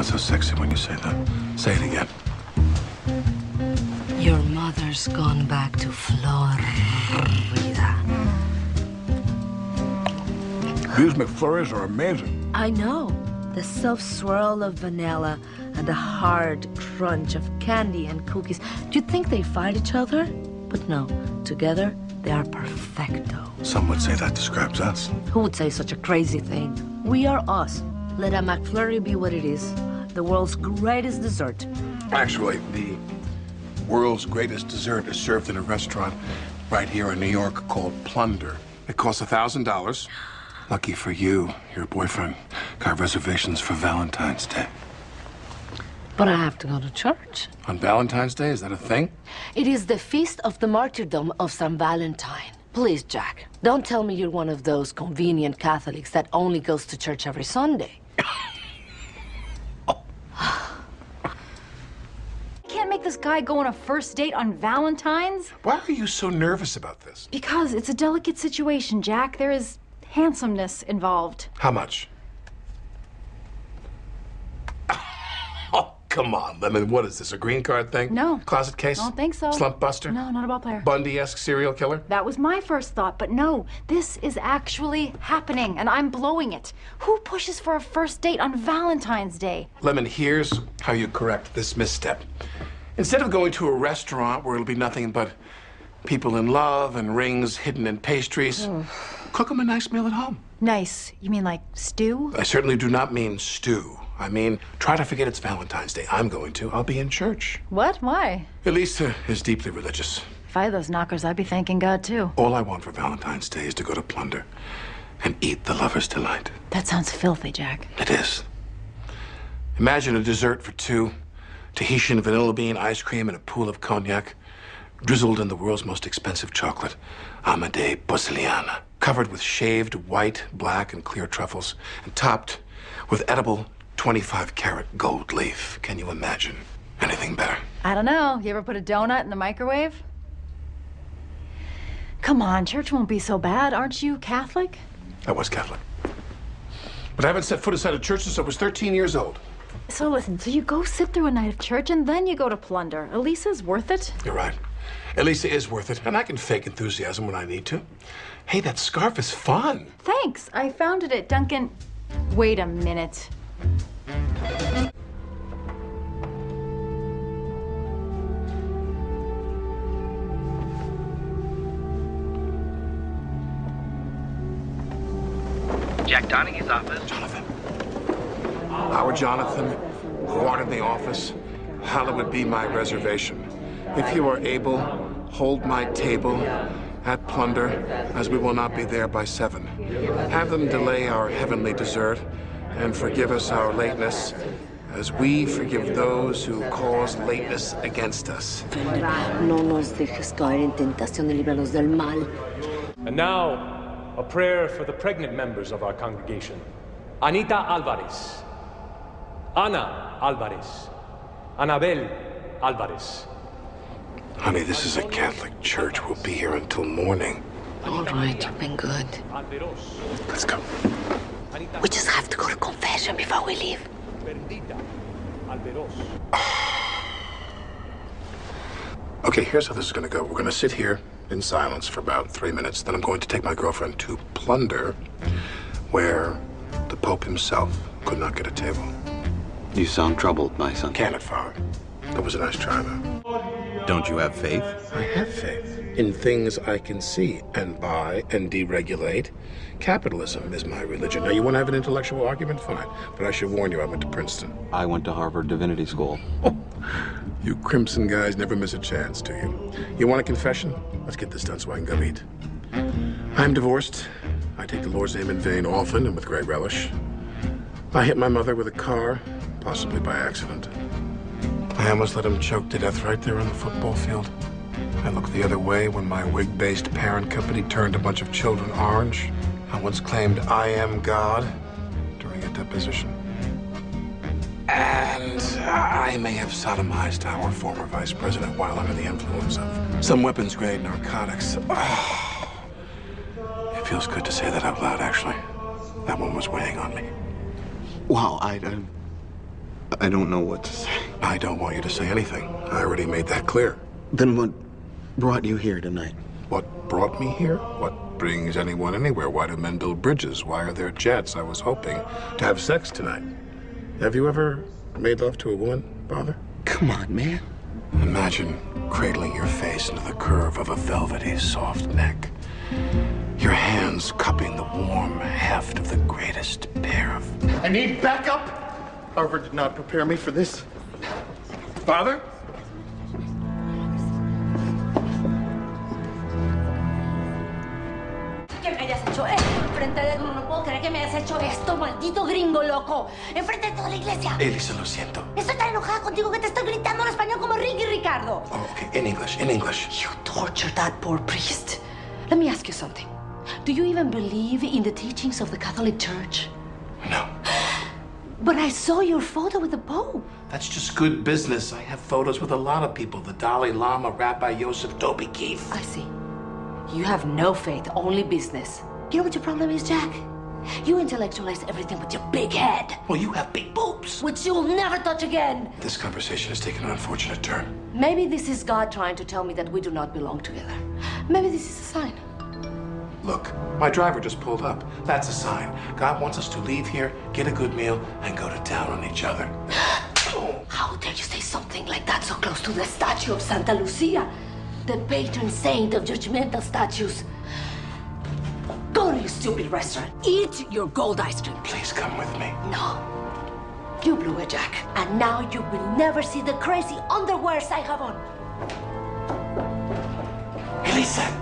sound so sexy when you say that. Say it again. Your mother's gone back to Florida. These McFlurries are amazing. I know. The soft swirl of vanilla and the hard crunch of candy and cookies. You'd think they fight each other, but no. Together, they are perfecto. Some would say that describes us. Who would say such a crazy thing? We are us. Let a McFlurry be what it is. The world's greatest dessert. Actually, the world's greatest dessert is served in a restaurant right here in New York called Plunder. It costs $1,000. Lucky for you, your boyfriend got reservations for Valentine's Day. But I have to go to church. On Valentine's Day, is that a thing? It is the feast of the martyrdom of St. Valentine. Please, Jack, don't tell me you're one of those convenient Catholics that only goes to church every Sunday. Can't make this guy go on a first date on Valentine's? Why are you so nervous about this? Because it's a delicate situation, Jack. There is handsomeness involved. How much? Oh, come on, Lemon. What is this, a green card thing? No. Closet case? I don't think so. Slump buster? No, not a ball player. Bundy-esque serial killer? That was my first thought, but no, this is actually happening, and I'm blowing it. Who pushes for a first date on Valentine's Day? Lemon, here's how you correct this misstep. Instead of going to a restaurant where it'll be nothing but people in love and rings hidden in pastries, cook them a nice meal at home. Nice. You mean like stew? I certainly do not mean stew. I mean, try to forget it's Valentine's Day. I'm going to. I'll be in church. What? Why? Elisa is deeply religious. If I had those knockers, I'd be thanking God, too. All I want for Valentine's Day is to go to Plunder and eat the lover's delight. That sounds filthy, Jack. It is. Imagine a dessert for two, Tahitian vanilla bean ice cream in a pool of cognac, drizzled in the world's most expensive chocolate, Amade Bosiliana, covered with shaved white, black, and clear truffles, and topped with edible 25-karat gold leaf. Can you imagine anything better? I don't know. You ever put a donut in the microwave? Come on, church won't be so bad. Aren't you Catholic? I was Catholic. But I haven't set foot inside a church since I was 13 years old. So listen, so you go sit through a night of church and then you go to Plunder. Elisa's worth it? You're right. Elisa is worth it, and I can fake enthusiasm when I need to. Hey, that scarf is fun. Thanks. I found it at Dunkin'. Wait a minute. Jack Donaghy's office. Jonathan. Our Jonathan, who art in the office, hallowed be my reservation. If you are able, hold my table at Plunder, as we will not be there by 7. Have them delay our heavenly dessert, and forgive us our lateness, as we forgive those who cause lateness against us. No nos dejes caer en tentación y líbranos del mal. And now, a prayer for the pregnant members of our congregation. Anita Alvarez, Ana Alvarez, Anabel Alvarez. Honey, this is a Catholic church. We'll be here until morning. All right, you've been good. Let's go. We just have to go to confession before we leave. Okay, here's how this is going to go. We're going to sit here in silence for about 3 minutes. Then I'm going to take my girlfriend to Plunder, where the Pope himself could not get a table. You sound troubled, my son. Can it, Father? That was a nice try, though. Don't you have faith? I have faith in things I can see and buy and deregulate. Capitalism is my religion. Now, you want to have an intellectual argument? Fine. But I should warn you, I went to Princeton. I went to Harvard Divinity School. Oh, you Crimson guys never miss a chance, do you? You want a confession? Let's get this done so I can go eat. I'm divorced. I take the Lord's name in vain often and with great relish. I hit my mother with a car, possibly by accident. I almost let him choke to death right there on the football field. I looked the other way when my wig-based parent company turned a bunch of children orange. I once claimed I am God during a deposition. And I may have sodomized our former vice president while under the influence of some weapons-grade narcotics. Oh, it feels good to say that out loud, actually. That one was weighing on me. Wow, I don't know what to say. I don't want you to say anything. I already made that clear. Then what brought you here tonight? What brought me here? What brings anyone anywhere? Why do men build bridges? Why are there jets? I was hoping to have sex tonight. Have you ever made love to a woman, Father? Come on, man. Imagine cradling your face into the curve of a velvety, soft neck. Your hands cupping the warm heft of the greatest pair of... I need backup! Harvard did not prepare me for this. Father? Que me hayas hecho esto enfrente de... No puedo creer que me hayas hecho esto, maldito gringo loco. Enfrente de toda la iglesia. Elisa, lo siento. Estoy tan enojada contigo que te estoy gritando en español como Ricky Ricardo. Oh, okay. In English, in English. You tortured that poor priest. Let me ask you something. Do you even believe in the teachings of the Catholic Church? No. But I saw your photo with the Pope. That's just good business. I have photos with a lot of people. The Dalai Lama, Rabbi Joseph Toby Keith. I see. You have no faith, only business. You know what your problem is, Jack? You intellectualize everything with your big head. Well, you have big boobs. Which you'll never touch again. This conversation has taken an unfortunate turn. Maybe this is God trying to tell me that we do not belong together. Maybe this is a sign. Look, my driver just pulled up. That's a sign. God wants us to leave here, get a good meal, and go to town on each other. How dare you say something like that so close to the statue of Santa Lucia, the patron saint of judgmental statues? Go to your stupid restaurant. Eat your gold ice cream. Please come with me. No. You blew it, Jack. And now you will never see the crazy underwears I have on. Elisa!